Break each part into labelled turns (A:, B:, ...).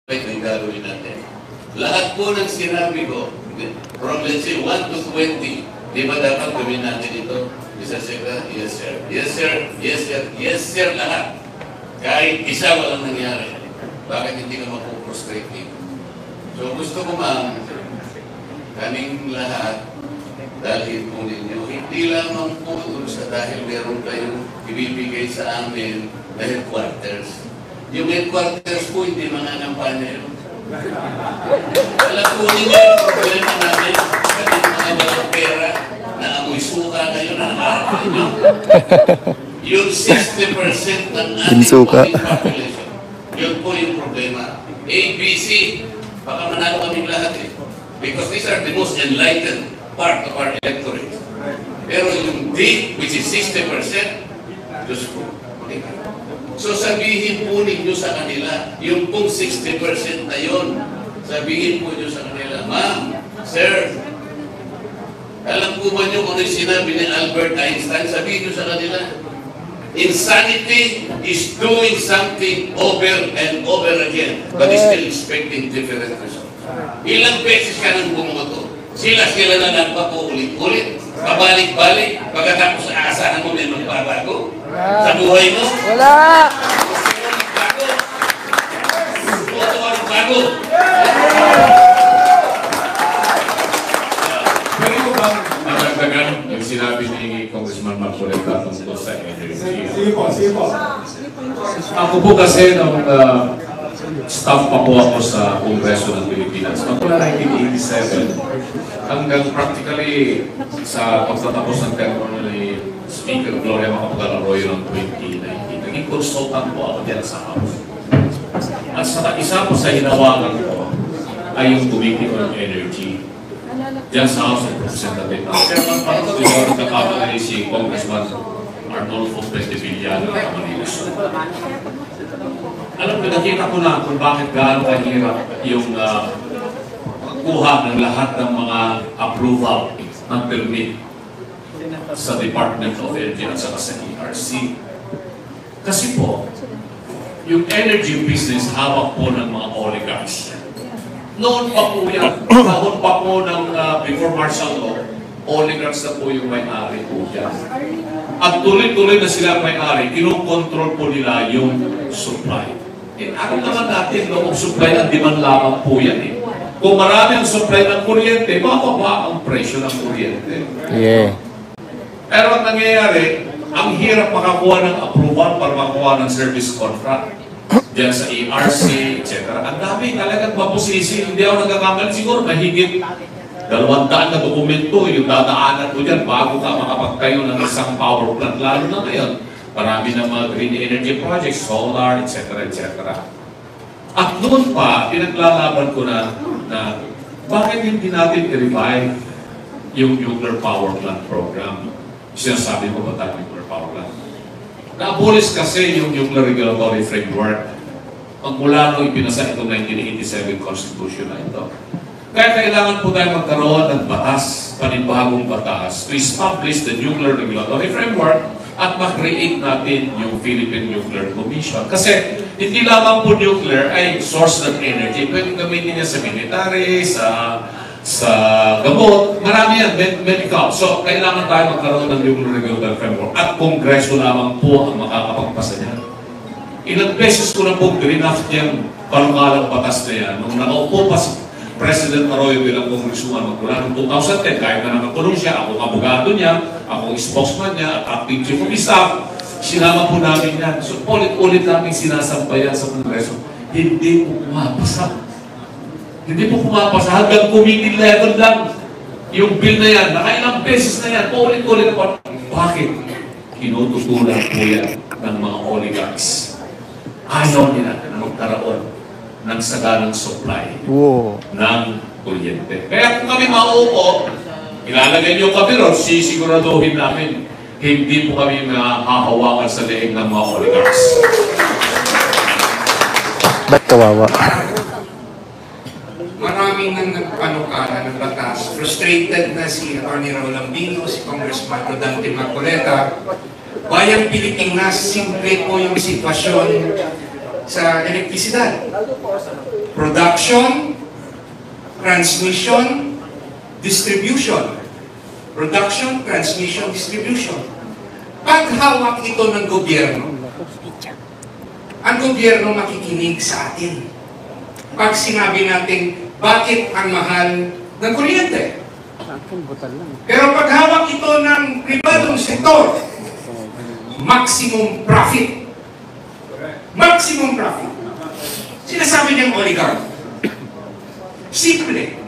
A: Ay gagawin natin. Lahat po ng sinabi ko, from let's say 1 to 20, di ba dapat gawin natin ito? Mr. Secretary, yes sir. Yes sir, yes sir, yes sir lahat. Kahit isa walang nangyari. Bakit hindi ka mapuprostrate dito? So gusto ko ma'am, kaming lahat, dalhin po ninyo, hindi lamang po sa dahil meron kayong ibibigay sa amin na headquarters. Yung headquarters po, hindi mga kampanya yun. Alam po ninyo yung problema namin, kasi mga walang pera, na amoy suka kayo, nakakarapan nyo. Yung 60% ng ating population, yun po yung problema. ABC, baka manalo kaming lahat eh. Because these are the most enlightened part of our electorate. Pero yung D, which is 60%, Diyos po, so sabihin po ninyo sa kanila, yung pong 60% na yun, sabihin po ninyo sa kanila, ma'am, sir, alam po ba nyo kung ano yung sinabi ni Albert Einstein? Sabihin nyo sa kanila, insanity is doing something over and over again, but is still expecting different results. Ilang beses ka nang bumoto, sila na lang pa po ulit-ulit, pabalik-balik, pagkatapos aasahan mo may magbabago. Sa buhay mo?
B: Wala!
A: Boto ka ng bago.
C: Pero ito bang magagdagan yung sinabi ni Congressman Marcoleta tungkol sa energy?
D: Sige po.
C: Ako po kasi nung staff pa po ako sa Kongreso ng Pilipinas. Magmula 1987 hanggang practically sa pagtatapos ng termo ni Speaker Gloria Macapagal Arroyo ng 2019. Naging consultant po ako dyan sa House. At sa isa po sa hinawagan ko ay yung Committee on Energy dyan sa House of Representatives. Ang chairman pa ito yung nagkakabali si Congressman Arnolfo Pentevillano ng Camarines. Alam ko, nakita ko na kung bakit gaano kahirap yung kuha ng lahat ng mga approval ng permit sa Department of Energy at saka sa ERC. Kasi po, yung energy business hawak po ng mga oligarchs. Noon pa po yan, noon pa po ng before martial law, oligarchs na po yung may-ari po yan. At tuloy-tuloy na sila may-ari, kinokontrol po nila yung supply. Ano naman natin, no? Supply at demand lamang po yan eh. Kung marami ang supply ng kuryente, bababa ang presyo ng kuryente.
B: Yeah.
C: Pero ang nangyayari, ang hirap makakuha ng approval para makakuha ng service contract diyan sa ERC, etc. Ang dami talagang mapusisi. Hindi ako nagkakamali. Siguro mahigit 200 na dokumento yung dadaanan mo dyan bago ka makapagtayo ng isang power plant. Lalo na ngayon, marami ng mga green energy projects, solar, etc. etc. At noon pa, pinaglalaban ko na bakit hindi natin i-revive yung nuclear power plant program. Sinasabi mo ba tayo nuclear power plant? Na-abolish kasi yung nuclear regulatory framework magmula nung ipinasa itong 1987 Constitution na ito. Kaya kailangan po tayo magkaroon ng batas, panibagong batas, to establish the nuclear regulatory framework at mag-create natin yung Philippine Nuclear Commission. Kasi hindi lamang po nuclear ay source ng energy. Pwede gamitin niya sa military, sa gamot, marami yan, medical. So, kailangan tayo magkaroon ng nuclear regulatory framework at Kongreso lamang po ang makakapagpasa niyan. Ilang beses ko na po grinaft yan, palumalang batas na yan. Nung nakaupo pa si President Arroyo bilang Kongresuman magmula noong 2010, kahit na naman siya, ako abogado niya, ako spokesman niya, at acting chief of staff, sinama po namin yan. So, ulit-ulit namin sinasampayan sa Kongreso. Hindi po pumapasa. Hindi po pumapasa hanggang committee level lang. Yung bill na yan, nakailang beses na yan, ulit-ulit po. Bakit? Kinututulan po yan ng mga oligarchs. Ayaw nila na magkaroon ng saganang supply ng kuryente. Kaya kung kami mauupo, ilalagay niyo kami ron, sisiguraduhin namin, hindi po kami mahahawakan sa leeg ng mga oligarchs.
B: Ba't kawawa?
D: Maraming nagpanukala ng batas. Frustrated na si Atty. Raul Ambino, si Congressman Rodante Marcoleta. Bayang Pilipinas, simple po yung sitwasyon. sa elektrisidad. Production, transmission, distribution. Production, transmission, distribution. Pag hawak ito ng gobyerno, ang gobyerno makikinig sa atin. Pag sinabi natin, bakit ang mahal ng kuryente? Pero pag hawak ito ng pribadong sektor, maximum profit. Maximum profit. Sinasabi niyang oligarch. Simple.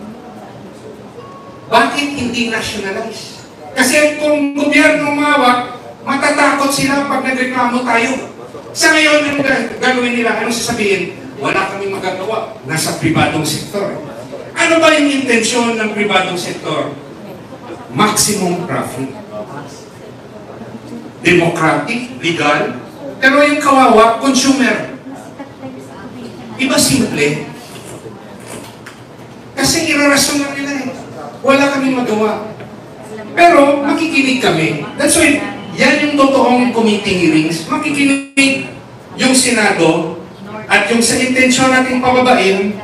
D: Bakit hindi nationalize? Kasi kung gobyerno mawak, matatakot sila pag nagreklamo tayo. Sa ngayon, ang gagawin nila, anong sasabihin? Wala kaming magagawa. Nasa pribadong sektor. Ano ba yung intensyon ng pribadong sektor? Maximum profit. Democratic, legal, pero yung kawawa, consumer. Iba simple. Kasi irarasyon lang nila eh. Wala kaming magawa. Pero makikinig kami. That's why, yan yung totoong committee hearings. Makikinig yung Senado at yung sa intensyon nating pababain,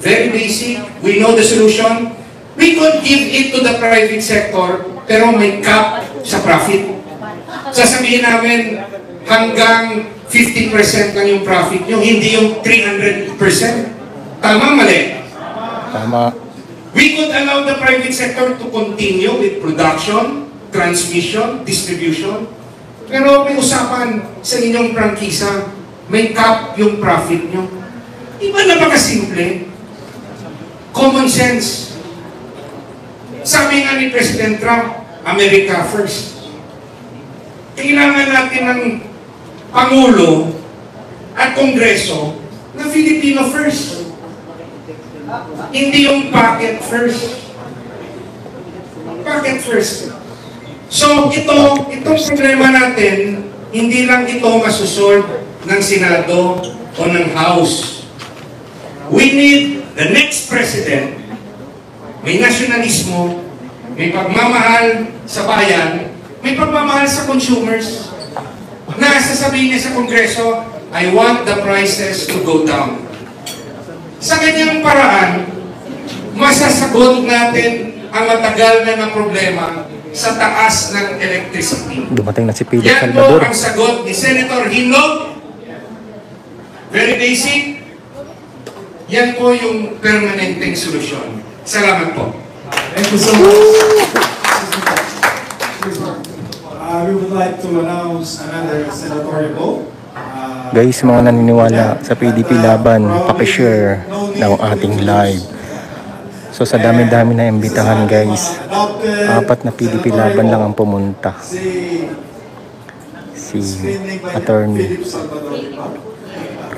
D: very basic, we know the solution. We could give it to the private sector, pero may cap sa profit. Sasabihin namin, hanggang 50% lang yung profit nyo, hindi yung 300%. Tama, mali?
B: Tama.
D: We could allow the private sector to continue with production, transmission, distribution. Pero may usapan sa inyong prangkisa, may cap yung profit nyo. Di ba napakasimple? Common sense. Sabi nga ni President Trump, America first. Kailangan natin ng Pangulo at Kongreso na Filipino first. Hindi yung pocket first. Pocket first. So, itong problema natin, hindi lang ito masusolve ng Senado o ng House. We need the next president, may nasyonalismo, may pagmamahal sa bayan, may pagmamahal sa consumers, na sasabihin niya sa Kongreso, I want the prices to go down. Sa kanyang paraan, masasagot natin ang matagal na problema sa taas ng electricity.
B: Dumating na si Philip
D: Yan po
B: Salvador.
D: ang sagot ni Senator Hinlog. Very basic. Yan po yung permanenteng solusyon. Salamat po.
E: Thank you so much. We would like to announce another senatorial vote.
B: Guys, mga naniniwala sa PDP Laban, pakishare ng ating live. So sa dami-dami na imbitahan guys, 4 na PDP Laban lang ang pumunta. Si Attorney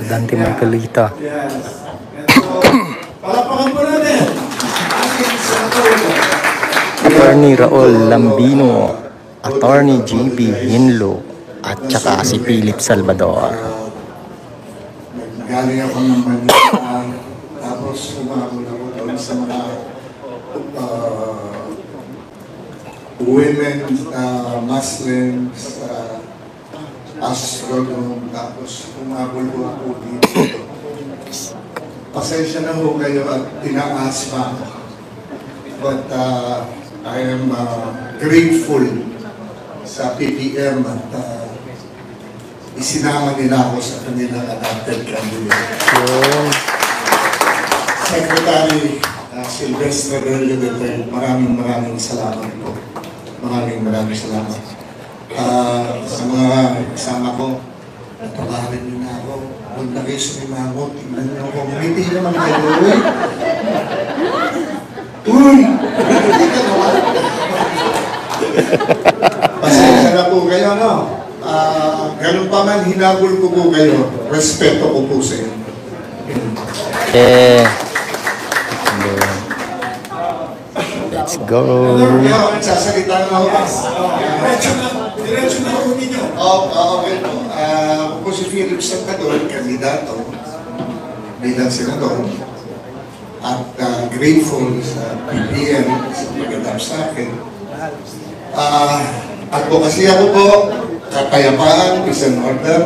B: Dante Marcolita,
E: Palapakan po natin ating senatorial vote.
B: Attorney Raul Lambino, Attorney JB Hinlo, at saka si Philip Salvador.
F: Galing ako ng Manila, tapos umabot ako doon sa mga women, Muslims, astronom, tapos umabot ako dito. Pasensya na ho kayo at tinaasma. But I am grateful sa PPM at isinama nila ako sa kanilang adopted candidate. Secretary Sylvester Relio III, maraming salamat po. Maraming salamat. Sa mga kasama ko, natawarin niyo na ako. Huwag na kayo sumimangot. Tingnan niyo ako. Ngiti naman kayo. Uy! Hindi ka naman. Pasensya na po kayo, no? Ganun pa man, hinabol ko po kayo. Respeto ko po sa inyo.
B: Let's go.
F: Sasalita na ako.
E: Diretso na ako ninyo.
F: Okay po. Ako po si Philip Salvador, kandidato bilang senador. At grateful sa PPM sa pag-adapt sa akin. Advocacy ako po, kapayapaan, peace and order,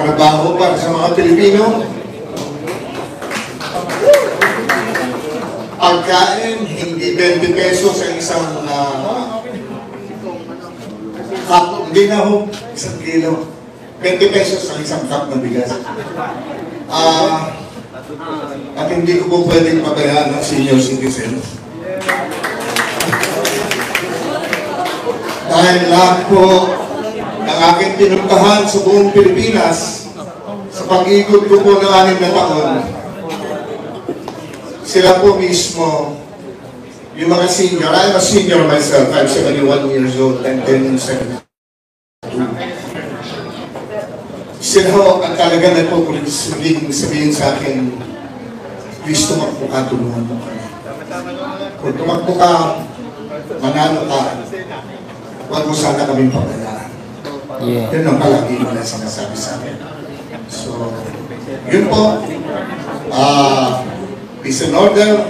F: trabaho para sa mga Pilipino. Pagkain, hindi 20 pesos sa isang cup. Hindi na ho, isang kilo. 20 pesos sa isang cup na bigas. At hindi ko po pwedeng pabayaan ng senior citizens. Dahil lahat po ng aking pinuntahan sa buong Pilipinas, sa pag-ikot ko po ng 6 na taon, sila po mismo, yung mga senior, I'm a senior myself, I'm 71 years old, and 10 years old. Sila ho, ang talaga na po sabihin sa akin, please tumakbo ka, tulungan mo ka. Kung tumakbo ka, manalo ka, huwag mo sana kaming pabayaan.
B: Yeah.
F: Yun ang palagi mo na sinasabi sa akin. So, yun po. Peace and order.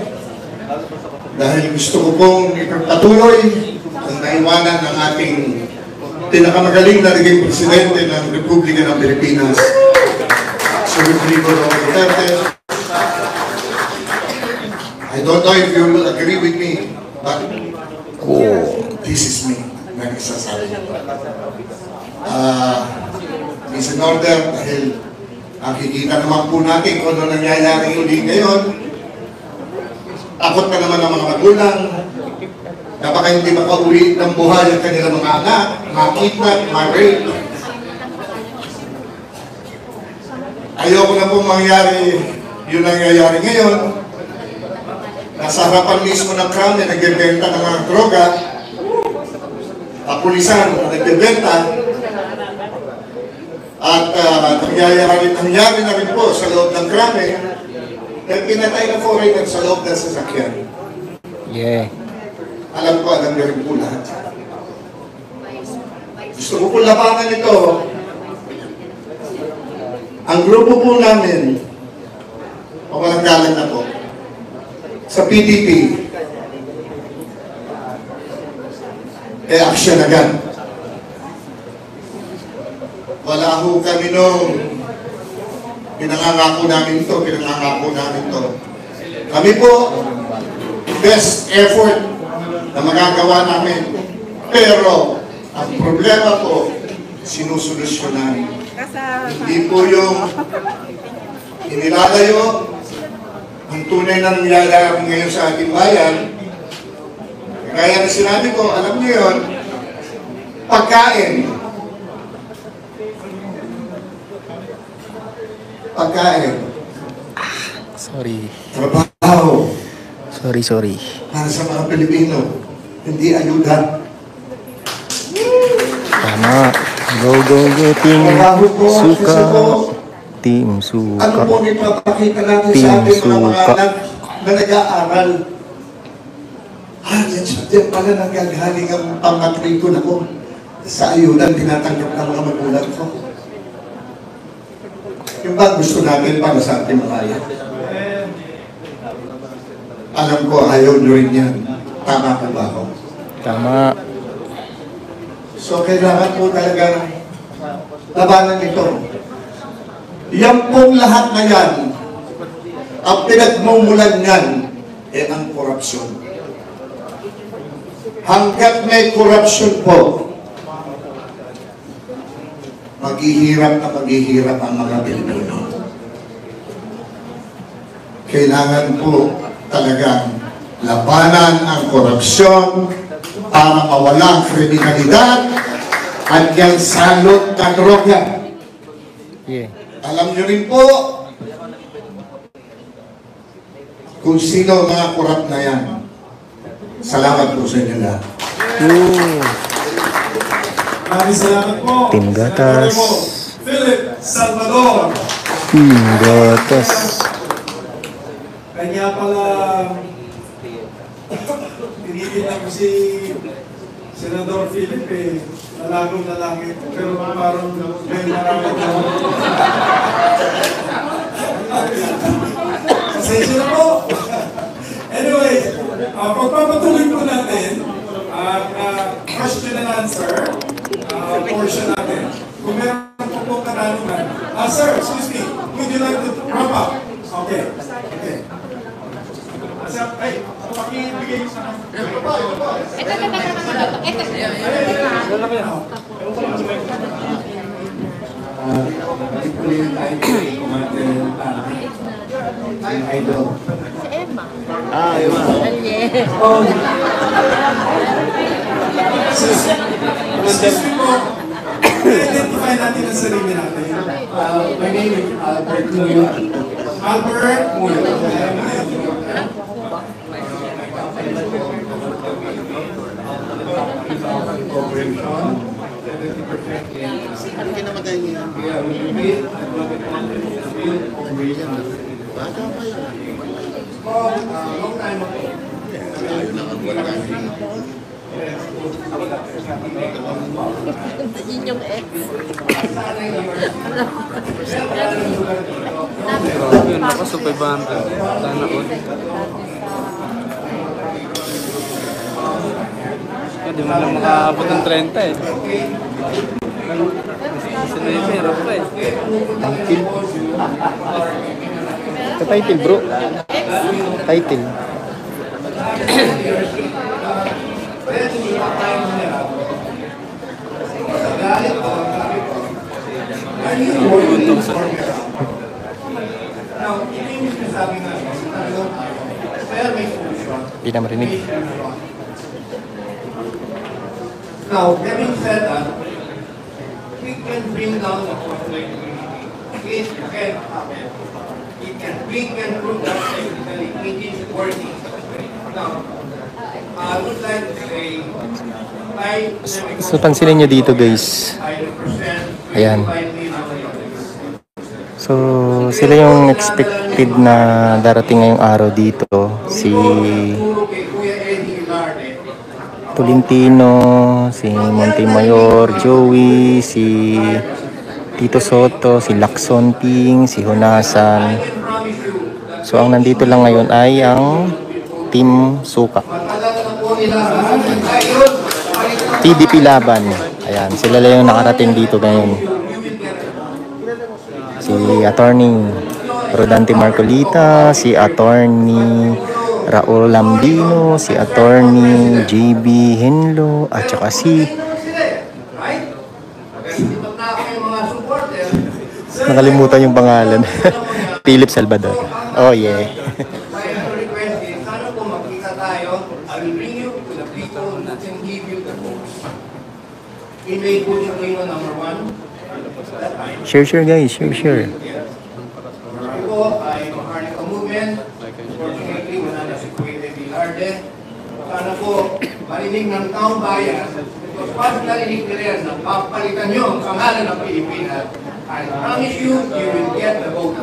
F: Dahil gusto ko pong ipagpatuloy ang naiwanan ng ating pinakamagaling na naging presidente ng Republika ng Pilipinas, si Rodrigo Roa Duterte. I don't know if you will agree with me, but this is me. Nagsasabi ko. Peace and order dahil nakikita naman po natin kung ano nangyayari uli ngayon. Takot na naman ang mga magulang na baka hindi makauwi ng buhay ang kanilang mga anak, makidnap, ma-rape. Ayoko na pong mangyari yun nangyayari ngayon. Nasa harapan mismo ng krami, nagbebenta ng mga droga, kapulisan, nagbebenta, at nangyari na rin po sa loob ng krami, dahil pinatay na foreigner sa loob ng sasakyan.
B: Yeah.
F: Alam niyo rin po lahat. Gusto ko po labanan ito. Ang grupo po namin, walang galang na po, sa PDP, action agad. Wala ho kami nung pinangangako namin to. Kami po, best effort na magagawa namin. Pero, ang problema po, sinusolusyonan. Hindi po yung inilalayo ang tunay na nangyayari ngayon sa ating bayan. Kaya na sinabi ko, alam niyo yun, pagkain.
B: Sorry.
F: Trabaho.
B: Sorry.
F: Para sa mga Pilipino, hindi ayuda.
B: Tama. Go, Team
F: Trabaho po,
B: Suka.
F: kasi po,
B: Team Suka.
F: ano po ipapakita natin
B: Team
F: sa ating mga
B: Suka.
F: anak na nag-aaral? Diyan pala nanggagaling ang pamatrikon ako sa ayudan tinatanggap ng mga magulang ko. Yung ba gusto natin para sa ating mga ayan? Alam ko, ayaw nyo rin yan. Tama po ba ako?
B: Tama.
F: So, kailangan po talaga labanan ito. Yan pong lahat na yan, ang pinagmumulan yan, ang korupsyon. Hanggat may korupsyon po, maghihirap ang mga Pilipino. Kailangan po talagang labanan ang korupsyon para mawala ang kriminalidad at yung salot ng droga.
B: Yeah.
F: Alam nyo rin po kung sino ang mga korap na yan. Salamat po sa inyo lahat.
E: Maraming salamat po.
B: Team Gatas.
E: Philip Salvador.
B: Team Gatas.
E: Kanya pala tinitignan ko si Senador Philip lalagong lalaki. Pero parang may maraming pasensya na po. Anyway, pagpapatuloy po natin ang question and answer portion natin. Kung meron po pong katanungan, Sir, excuse me. Would you like to wrap up? Okay. Okay. Sir, ay, pakibigay yung sa
F: Idol.
G: Emma.
F: Emma.
E: Excuse me po. I-identify natin ang sarili natin.
F: My name is Albert Muyo.
E: Albert Muyo.
F: Long time ago.
G: Yun yung ex.
H: Yun, ako sa 500. Sana all. Hindi mo lang makaabot ng 30 eh. Isa na yung hirap pa eh.
B: Sa title bro. Title. Hindi na marinig.
F: Now, having said that, we can bring down the conflict. It can happen. We can prove that technically it is working. Now, I would like to say,
B: So pansinin nyo dito guys. Ayan. So sila yung expected na darating ngayong araw dito. Si Tolentino, si Montemayor, Joey, si Tito Soto, si Lacson Ping, si Honasan. So ang nandito lang ngayon ay ang Team Suka. PDP Laban. Ayan, sila lang yung nakarating dito ngayon. Si Attorney Rodante Marcolita, si Attorney Raul Lambino, si Attorney JB Henlo, at saka si nakalimutan yung pangalan. Philip Salvador. Oh yeah. Share guys, share.
F: Ako ay Maharlika Movement. Fortunately, wala na si Kuya Bilarde. Sana po, marinig ng taong bayan. Pag narinig nila yan, na papalitan nyo ang pangalan ng Pilipinas, I promise you, you will get the vote.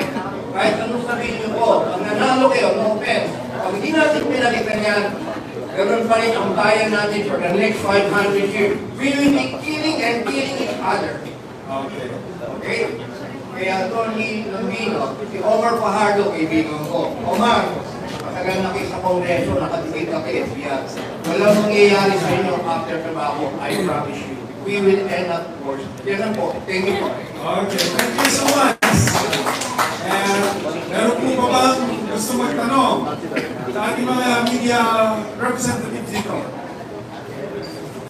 F: Kahit anong sabihin nyo po, pag nanalo kayo, no offense, pag hindi natin pinalitan yan, ganoon pa rin ang bayan natin for the next 500 years. We will be killing and killing each other. Okay? Kaya Tony Lambino, si Omar Fajardo, kaibigan ko. Omar, matagal na kayo sa Kongreso, nakatipid ka kay FBI. Walang mangyayari sa inyo after trabaho, I promise you. We will end up worse. Yan lang po. Thank you po.
E: Okay, thank you so much. Meron po ba bang gusto magtanong sa ating mga media representatives dito?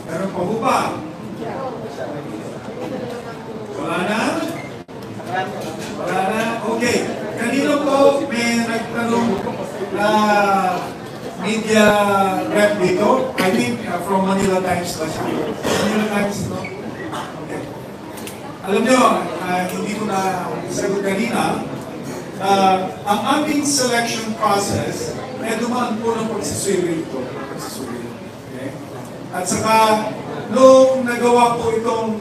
E: Meron pa po ba? Wala na? Wala na? Okay. Kanino po may nagtanong na media rep dito? I think from Manila Times ba siya? Manila Times, no? Okay. Alam nyo, hindi ko na sagot kanina, ang aming selection process ay dumaan po ng pagsisuri ito. Okay? At saka, nung nagawa po itong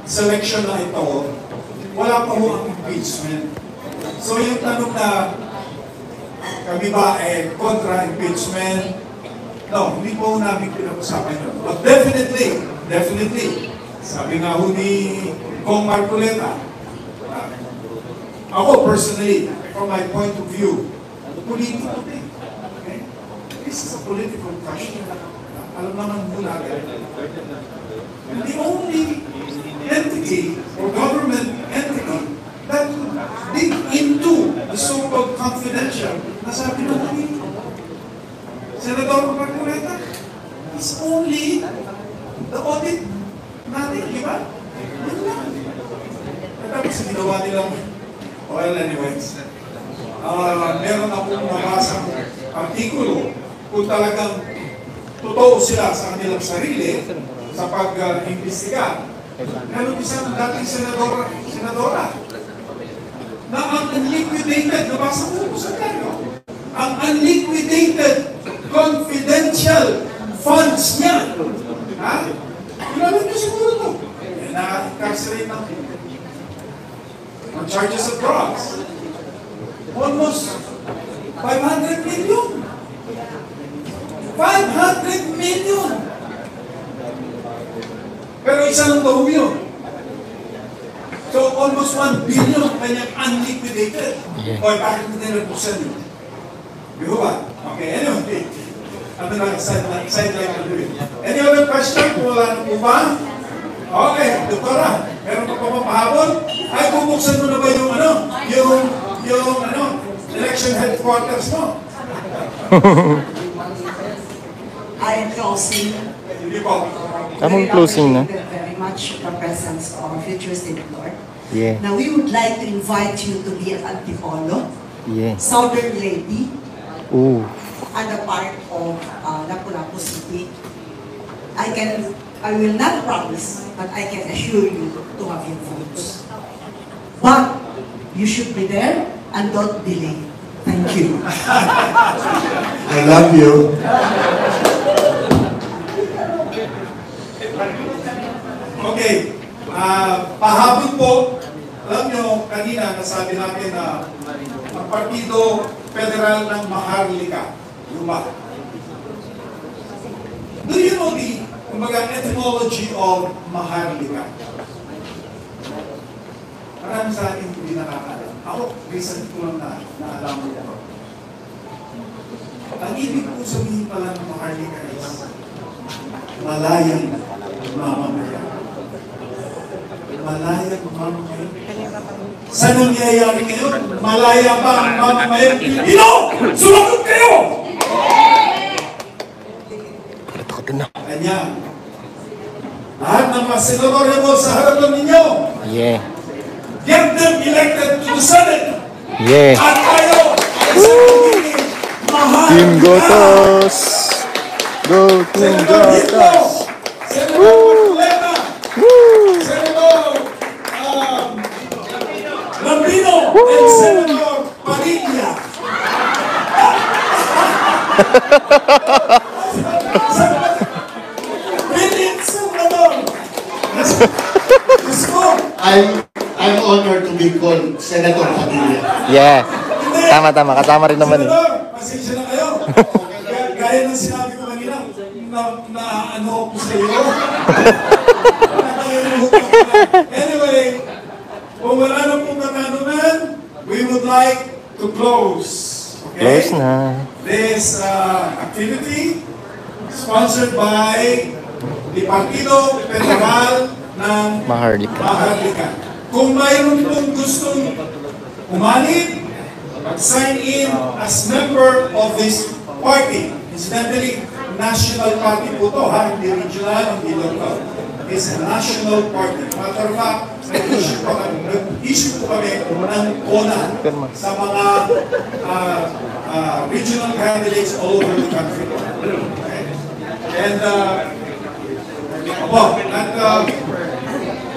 E: selection na ito, wala pa po ang impeachment. So yung tanong na kami ba kontra impeachment, no, hindi po namin pinag-usapan yun. But definitely, sabi nga ho ni Kong Marcoleta, ako personally, from my point of view, political thing. Okay? This is a political question. Alam naman po natin. the only entity or government entity that could dig into the so-called confidential na sabi mo kanina. Senador Marcoleta, it's only the audit natin, di ba? Yun lang. Tapos ginawa nilang, well anyways, meron akong nabasang artikulo kung talagang totoo sila sa kanilang sarili sa pag-imbestiga. Meron isang dating senadora na ang unliquidated, nabasa ko sa kanyo, ang unliquidated confidential funds niya. Ha? Kilala niyo siguro ito. Na-incarcerate ng charges of drugs. Almost 500 million. 500 million! Pero isa lang daw yun. So almost 1 billion kanyang unliquidated. O bakit hindi nagpusan yun? Di ba? Okay, anyway. Ano lang, sideline na doon. Any other question? Kung wala na po ba? Okay, doktora. Meron pa pahabol? Ay, bubuksan mo na ba yung election headquarters mo?
G: I am closing.
B: Tamang closing na.
G: Very much the presence of our future State Lord.
B: Yeah.
G: Now we would like to invite you to be an Antipolo,
B: Yeah.
G: Southern Lady,
B: Ooh.
G: and a part of Lapu-Lapu City. I will not promise, but I can assure you to have your votes. But you should be there and don't delay. Thank you.
F: I love you.
E: Okay. Pahabol po. Alam nyo, kanina nasabi natin na ang Partido Federal ng Maharlika, Luma. Do you know the etymology of Maharlika? Marami sa akin hindi nakakaalam. Ako, recent ko lang naalam mo ito. Ang ibig po sabihin pala ng Maharlika is malayang mamamayan. Malayang mamamayan. Sa nangyayari ngayon, malaya ba ang mamamayan? Pilipino! Sumagot kayo! Kanya, lahat ng mga senador mo sa harapan ninyo,
B: Yeah.
E: get them elected to the Senate.
B: Yeah.
E: At tayo ay sa pagiging mahal.
B: Team Gotos! Go Team
E: Senador Hito,
B: Gotos!
E: Senador Marcoleta, Senador Lambino, and Senador Padilla. Senador!
F: I'm honored to be called Senator Padilla.
B: Yeah. Tama. Kasama rin naman eh.
E: Senador, pasensya na kayo. Gaya ng sinabi ko kanina, na ko sa iyo. Anyway, kung wala na pong katanungan, we would like to close. Okay?
B: Close na.
E: This activity sponsored by the Partido Federal ng Maharlika. Kung mayroon pong gustong umanib, mag-sign in as member of this party. Incidentally, national party po to, ha? Hindi regional, hindi local. It's a national party. Matter of fact, nag-issue po kami ng ONA sa mga regional candidates all over the country. Okay? And,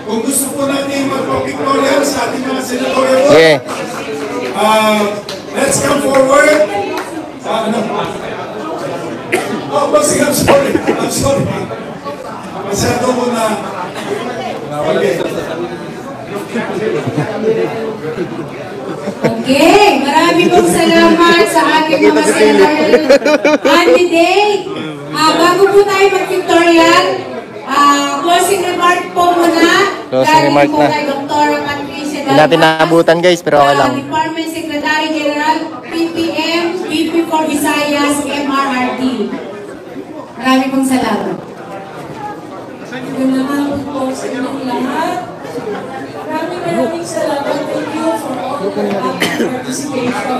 E: kung gusto po natin magpapictorial sa ating mga senatorial,
B: Yeah.
E: let's come forward. Bossing, I'm sorry. Masyado mo na. Okay.
I: Okay, marami pong salamat sa ating mga senatorial candidate. Bago po tayo mag-pictorial, closing remark po muna.
B: Closing remark
I: po
B: na.
I: kay Dr. Patricia
B: Hindi natin naabutan guys, pero okay lang.
I: Department Secretary General, PPM, VP for Visayas, MRRD. Marami pong salamat. Magandang hapon po sa inyong lahat. Maraming salamat. Thank you for all your participation,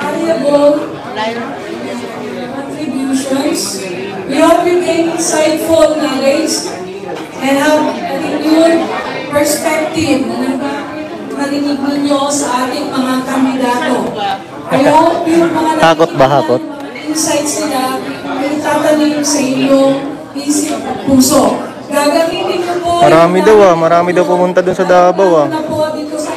I: valuable contributions. We hope you gain insightful knowledge and have a renewed perspective na marinig ninyo sa ating mga kandidato. I hope yung mga
B: Hakot ba, hakot?
I: insights nila ay tatanim sa inyong isip at puso. Gagamitin ko po
B: Marami daw pumunta dun sa Davao
I: na po dito sa